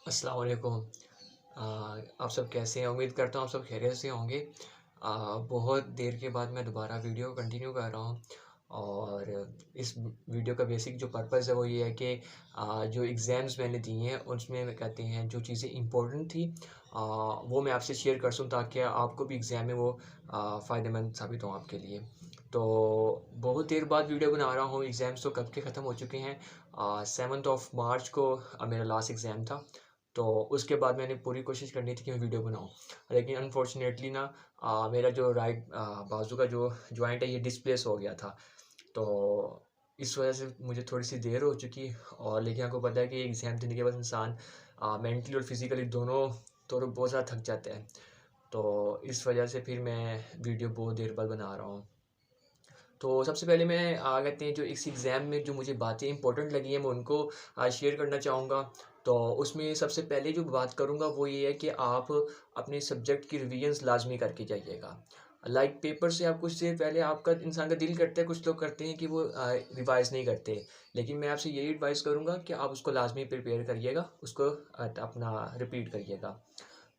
अस्सलाम वालेकुम। आप सब कैसे हैं? उम्मीद करता हूँ आप सब खैरियत से होंगे। बहुत देर के बाद मैं दोबारा वीडियो कंटिन्यू कर रहा हूँ और इस वीडियो का बेसिक जो पर्पस है वो ये है कि जो एग्ज़ाम्स मैंने दिए हैं उसमें वे कहते हैं जो चीज़ें इम्पोर्टेंट थी वो मैं आपसे शेयर कर सकूँ ताकि आपको भी एग्ज़ाम में वो फ़ायदेमंद साबित हों आपके लिए। तो बहुत देर बाद वीडियो बना रहा हूँ, एग्ज़ाम्स तो कब के ख़त्म हो चुके हैं। 7th ऑफ मार्च को मेरा लास्ट एग्ज़ाम था। तो उसके बाद मैंने पूरी कोशिश करनी थी कि मैं वीडियो बनाऊँ। लेकिन अनफॉर्चुनेटली ना मेरा जो राइट बाजू का जो जॉइंट है ये डिस्प्लेस हो गया था। तो इस वजह से मुझे थोड़ी-सी देर हो चुकी और लेकिन आपको पता है कि एग्ज़ाम देने के बाद इंसान मेंटली और फिज़िकली दोनों तो बहुत ज़्यादा थक जाता है। तो इस वजह से फिर मैं वीडियो बहुत देर बाद बना रहा हूँ। तो सबसे पहले मैं कहते हैं जो इस एग्ज़ाम में जो मुझे बातें इंपॉर्टेंट लगी हैं मैं उनको शेयर करना चाहूँगा। तो उसमें सबसे पहले जो बात करूँगा वो ये है कि आप अपने सब्जेक्ट की रिविज़न्स लाज़मी करके जाइएगा। लाइक पेपर से आप कुछ देर पहले आपका इंसान का दिल करता है, कुछ लोग करते हैं कि वो रिवाइज़ नहीं करते। लेकिन मैं आपसे यही एडवाइस करूँगा कि आप उसको लाज़मी प्रिपेयर करिएगा, उसको अपना रिपीट करिएगा।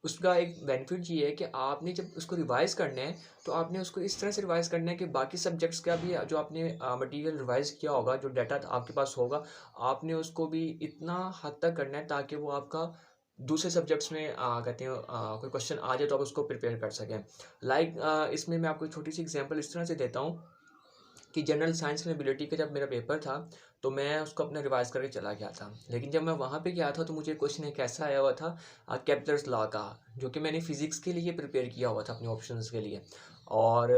उसका एक बेनिफिट ये है कि आपने जब उसको रिवाइज़ करना है, तो आपने उसको इस तरह से रिवाइज़ करना है कि बाकी सब्जेक्ट्स का भी जो आपने मटीरियल रिवाइज़ किया होगा, जो डाटा आपके पास होगा, आपने उसको भी इतना हद तक करना है ताकि वो आपका दूसरे सब्जेक्ट्स में कहते हैं कोई क्वेश्चन आ जाए तो आप उसको प्रिपेयर कर सकें। लाइक इसमें मैं आपको एक छोटी-सी एग्ज़ाम्पल इस तरह से देता हूँ कि जनरल साइंस में एबिलिटी का जब मेरा पेपर था, तो मैं उसको अपना रिवाइज़ करके चला गया था। लेकिन जब मैं वहाँ पे गया था तो मुझे क्वेश्चन एक ऐसा आया हुआ था केप्लर्स लॉ का, जो कि मैंने फ़िज़िक्स के लिए प्रिपेयर किया हुआ था अपने ऑप्शंस के लिए। और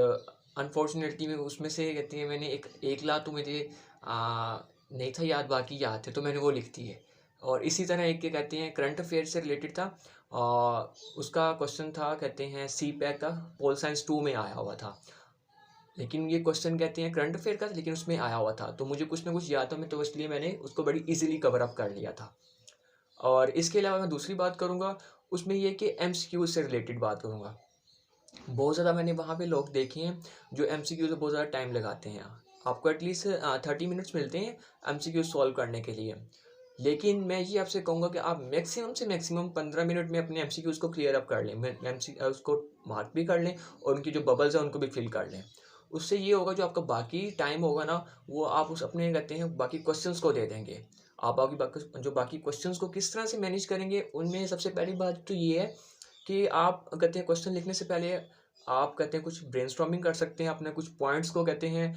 अनफॉर्चुनेटली मैं उसमें से कहते हैं मैंने एक लॉ तो मुझे नहीं था याद, बाकी याद थे तो मैंने वो लिख दिए। और इसी तरह एक के कहते हैं करंट अफ़ेयर से रिलेटेड था। उसका क्वेश्चन था कहते हैं सी-पैक का, पोल साइंस 2 में आया हुआ था। लेकिन ये क्वेश्चन कहते हैं करंट अफेयर का, लेकिन उसमें आया हुआ था तो मुझे कुछ ना कुछ याद था, मैं तो इसलिए मैंने उसको बड़ी इजीली कवर अप कर लिया था। और इसके अलावा मैं दूसरी बात करूँगा, उसमें ये कि एमसीक्यू से रिलेटेड बात करूँगा। बहुत ज़्यादा मैंने वहाँ पे लोग देखे हैं जो एमसीक्यू से बहुत ज़्यादा टाइम लगाते हैं। आपको एटलीस्ट 30 मिनट्स मिलते हैं एमसीक्यू सॉल्व करने के लिए। लेकिन मैं ये आपसे कहूँगा कि आप मैक्सिमम से मैक्सिमम 15 मिनट में अपने एमसीक्यूज़ को क्लियर अप कर लें। उसको मार्क भी कर लें और उनकी जो बबल्स हैं उनको भी फिल कर लें। उससे ये होगा जो आपका बाकी टाइम होगा ना, वो आप उस अपने कहते हैं बाकी क्वेश्चंस को दे देंगे। आप बाकी क्वेश्चंस को किस तरह से मैनेज करेंगे, उनमें सबसे पहली बात तो ये है कि आप कहते हैं क्वेश्चन लिखने से पहले आप कहते हैं कुछ ब्रेनस्टॉर्मिंग कर सकते हैं, अपने कुछ पॉइंट्स को कहते हैं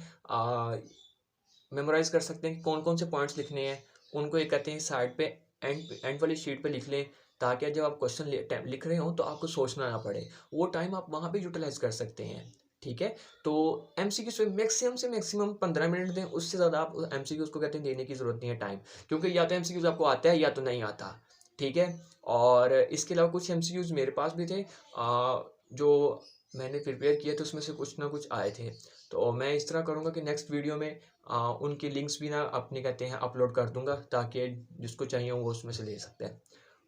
मेमोराइज़ कर सकते हैं कि कौन-कौन से पॉइंट्स लिखने हैं। उनको एक कहते हैं साइड पे एंड एंड वाली शीट पे लिख लें, ताकि जब आप क्वेश्चन लिख रहे हों तो आपको सोचना ना पड़े। वो टाइम आप वहाँ पे यूटिलाइज़ कर सकते हैं, ठीक है? तो एमसीक्यूज़ पे मैक्सिमम से मैक्सिमम 15 मिनट दें, उससे ज़्यादा आप एमसीक्यूज़ को कहते हैं देने की ज़रूरत नहीं है टाइम। क्योंकि या तो एमसीक्यूज़ आपको आता है या तो नहीं आता, ठीक है? और इसके अलावा कुछ एमसीक्यूज़ मेरे पास भी थे जो मैंने प्रिपेयर किए थे, उसमें से कुछ ना कुछ आए थे। तो मैं इस तरह करूँगा कि नेक्स्ट वीडियो में उनकी लिंक्स भी ना अपने कहते हैं अपलोड कर दूँगा, ताकि जिसको चाहिए वो उसमें से ले सकते हैं।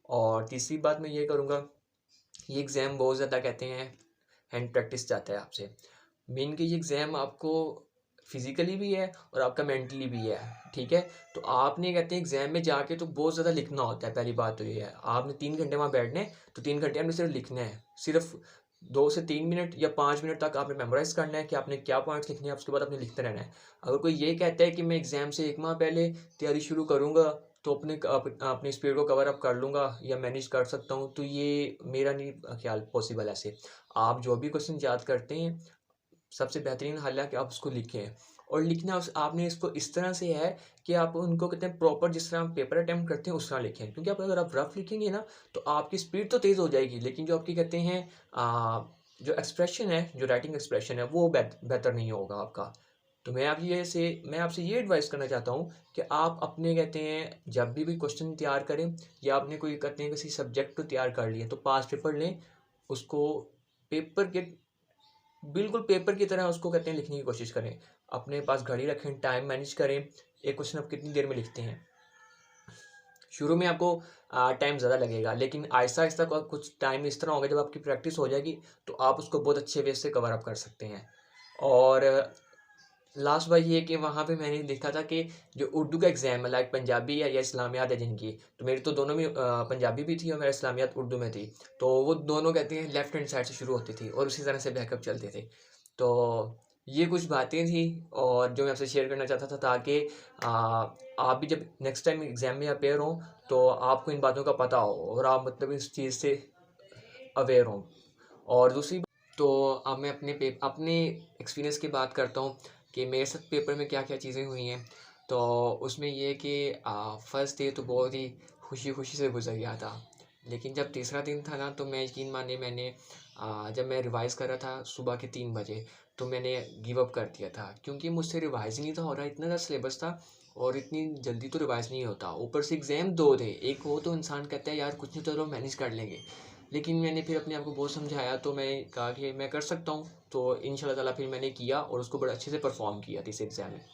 और तीसरी बात मैं ये करूँगा, ये एग्ज़ाम बहुत ज़्यादा कहते हैं हैंड प्रैक्टिस चाहता है आपसे। मेन कि ये एग्ज़ाम आपको फिज़िकली भी है और आपका मेंटली भी है, ठीक है? तो आपने कहते हैं एग्ज़ाम में जाके तो बहुत ज़्यादा लिखना होता है, पहली बात तो ये है। आपने 3 घंटे वहाँ बैठना है, तो 3 घंटे आपने सिर्फ़ लिखना है। सिर्फ़ 2 से 3 मिनट या 5 मिनट तक आपने मेमोराइज़ करना है कि आपने क्या पॉइंट्स लिखने हैं, उसके बाद आपने लिखते रहना है। अगर कोई ये कहता है कि मैं एग्ज़ाम से 1 माह पहले तैयारी शुरू करूँगा, तो अपनी स्पीड को कवर अप कर लूँगा या मैनेज कर सकता हूँ, तो ये मेरा नहीं ख़्याल पॉसिबल ऐसे। आप जो भी क्वेश्चन याद करते हैं, सबसे बेहतरीन हल है कि आप उसको लिखें। और लिखना उस आपने इसको इस तरह से है कि आप उनको कहते हैं प्रॉपर, जिस तरह आप पेपर अटेम्प्ट करते हैं उस तरह लिखें। क्योंकि अगर आप रफ लिखेंगे ना, तो आपकी स्पीड तो तेज़ हो जाएगी, लेकिन जो आपकी कहते हैं जो एक्सप्रेशन है, जो राइटिंग एक्सप्रेशन है, वो बेहतर नहीं होगा आपका। तो मैं आपसे ये एडवाइस करना चाहता हूँ कि आप अपने कहते हैं जब भी क्वेश्चन तैयार करें, या आपने कोई कहते हैं किसी सब्जेक्ट को तैयार कर लिया, तो पास्ट पेपर लें, उसको पेपर के बिल्कुल पेपर की तरह उसको कहते हैं लिखने की कोशिश करें। अपने पास घड़ी रखें, टाइम मैनेज करें, एक क्वेश्चन आप कितनी देर में लिखते हैं। शुरू में आपको टाइम ज़्यादा लगेगा, लेकिन आहिस्ता-आहिस्ता कुछ टाइम इस तरह होगा, जब आपकी प्रैक्टिस हो जाएगी, तो आप उसको बहुत अच्छे वे से कवर अप कर सकते हैं। और लास्ट बार ये है कि वहाँ पे मैंने देखा था कि जो उर्दू का एग्ज़ाम है, लाइक पंजाबी है या इस्लामियात है जिनकी, तो मेरी तो दोनों में पंजाबी भी थी और मेरा इस्लामियात उर्दू में थी। तो वो दोनों कहते हैं लेफ्ट हैंड साइड से शुरू होती थी और उसी तरह से बैकअप चलते थे। तो ये कुछ बातें थी और जो मैं आपसे शेयर करना चाहता था, ताकि आप भी जब नेक्स्ट टाइम एग्ज़ाम में अपेयर हों तो आपको इन बातों का पता हो और आप मतलब इस चीज़ से अवेयर हों। और दूसरी तो अब मैं अपने एक्सपीरियंस की बात करता हूँ कि मेरे साथ पेपर में क्या-क्या चीज़ें हुई हैं। तो उसमें ये है कि फर्स्ट डे तो बहुत ही खुशी-खुशी से गुज़र गया था। लेकिन जब तीसरा दिन था ना, तो मैं यकीन मानिए मैंने जब मैं रिवाइज़ कर रहा था सुबह के 3 बजे, तो मैंने गिव अप कर दिया था, क्योंकि मुझसे रिवाइज़ ही नहीं था हो रहा, इतना ज़्यादा सिलेबस था और इतनी जल्दी तो रिवाइज़ नहीं होता। ऊपर से एग्ज़ाम 2 थे, एक हो तो इंसान कहता है यार कुछ नहीं, चलो मैनेज कर लेंगे। लेकिन मैंने फिर अपने आप को बहुत समझाया, तो मैं कहा कि मैं कर सकता हूँ, तो इंशाल्लाह ताला फिर मैंने किया और उसको बड़े अच्छे से परफ़ॉर्म किया इस एग्ज़ाम में।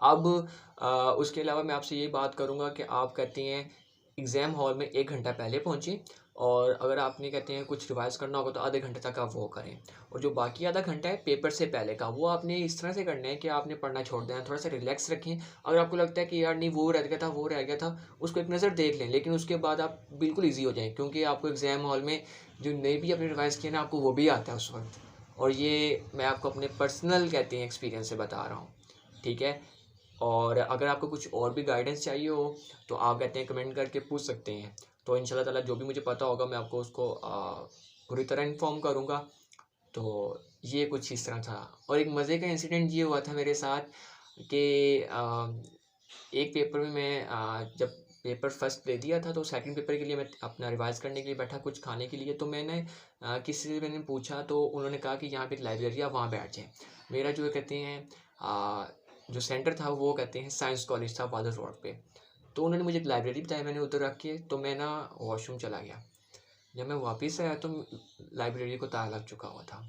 अब उसके अलावा मैं आपसे ये बात करूँगा कि आप कहते हैं एग्ज़ाम हॉल में 1 घंटा पहले पहुँचिए और अगर आपने कहते हैं कुछ रिवाइज़ करना होगा तो आधे घंटे तक आप वो करें। और जो बाकी आधा घंटा है पेपर से पहले का, वो आपने इस तरह से करना है कि आपने पढ़ना छोड़ देना है, थोड़ा-सा रिलैक्स रखें। अगर आपको लगता है कि यार नहीं वो रह गया था, वो रह गया था, उसको एक नज़र देख लें, लेकिन उसके बाद आप बिल्कुल ईज़ी हो जाएँ, क्योंकि आपको एग्ज़ाम हॉल में जो नहीं भी आपने रिवाइज़ किया ना, आपको वो भी आता है उस वक़्त। और ये मैं आपको अपने पर्सनल कहते हैं एक्सपीरियंस से बता रहा हूँ, ठीक है? और अगर आपको कुछ और भी गाइडेंस चाहिए हो तो आप कहते हैं कमेंट करके पूछ सकते हैं। तो इंशाल्लाह ताला जो भी मुझे पता होगा मैं आपको उसको पूरी तरह इन्फॉर्म करूँगा। तो ये कुछ इस तरह था। और एक मज़े का इंसिडेंट ये हुआ था मेरे साथ कि एक पेपर में मैं जब पेपर फर्स्ट दे दिया था तो सेकंड पेपर के लिए मैं अपना रिवाइज़ करने के लिए बैठा कुछ खाने के लिए, तो मैंने किसी से मैंने पूछा तो उन्होंने कहा कि यहाँ पे एक लाइब्रेरी है, आप वहाँ बैठ जाएँ। मेरा जो कहते हैं जो सेंटर था वो कहते हैं साइंस कॉलेज था वादर रोड पे। तो उन्होंने मुझे एक लाइब्रेरी बताई, मैंने उधर रख के तो मैं ना वॉशरूम चला गया। जब मैं वापस आया तो लाइब्रेरी को ताला लग चुका हुआ था।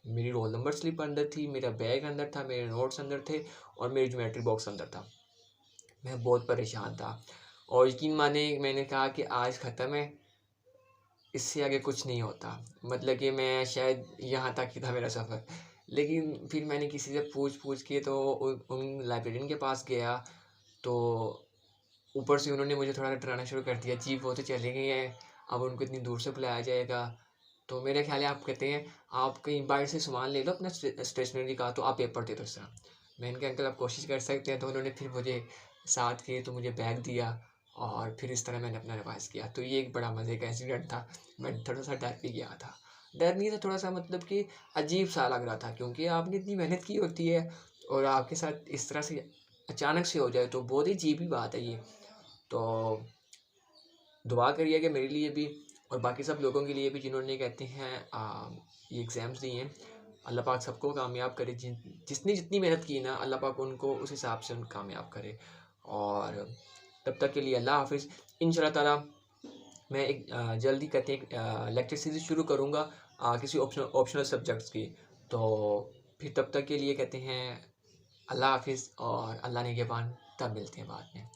मेरी रोल नंबर स्लिप अंदर थी, मेरा बैग अंदर था, मेरे नोट्स अंदर थे और मेरी ज्योमेट्री बॉक्स अंदर था। मैं बहुत परेशान था और यकीन मानिए मैंने कहा कि आज ख़त्म है, इससे आगे कुछ नहीं होता। मतलब कि मैं शायद यहाँ तक ही था मेरा सफ़र। लेकिन फिर मैंने किसी से पूछ-पूछ के तो उन लाइब्रेरियन के पास गया, तो ऊपर से उन्होंने मुझे थोड़ा डराना शुरू कर दिया, जी वो तो चले गए हैं, अब उनको इतनी दूर से बुलाया जाएगा। तो मेरे ख़्याल है आप कहते हैं आप कहीं बाहर से सामान ले लो अपना स्टेशनरी का, तो आप पेपर दे दो इसका। मैंने कहा अंकल आप कोशिश कर सकते हैं, तो उन्होंने फिर मुझे साथ किए तो मुझे बैग दिया और फिर इस तरह मैंने अपना रिवाइज़ किया। तो ये एक बड़ा मज़े का इंसिडेंट था। मैं थोड़ा-सा डर भी गया था। डर नहीं था, थोड़ा-सा मतलब कि अजीब-सा लग रहा था, क्योंकि आपने इतनी मेहनत की होती है और आपके साथ इस तरह से अचानक से हो जाए तो बहुत ही अजीब ही बात है ये। तो दुआ करिए कि मेरे लिए भी और बाकी सब लोगों के लिए भी जिन्होंने कहते हैं ये एग्ज़ाम्स दिए हैं, अल्लाह पाक सबको कामयाब करे। जिसने जितनी मेहनत की ना, अल्लाह पाक उनको उस हिसाब से कामयाब करे। और तब तक के लिए अल्लाह हाफ़िज़। इंशाल्लाह ताला मैं एक जल्दी कहते हैं लेक्चर सीरीज़ शुरू करूँगा किसी ऑप्शनल सब्जेक्ट्स की। तो फिर तब तक के लिए कहते हैं अल्लाह हाफ़िज़ और अल्लाह निगहबान। तब मिलते हैं बाद में।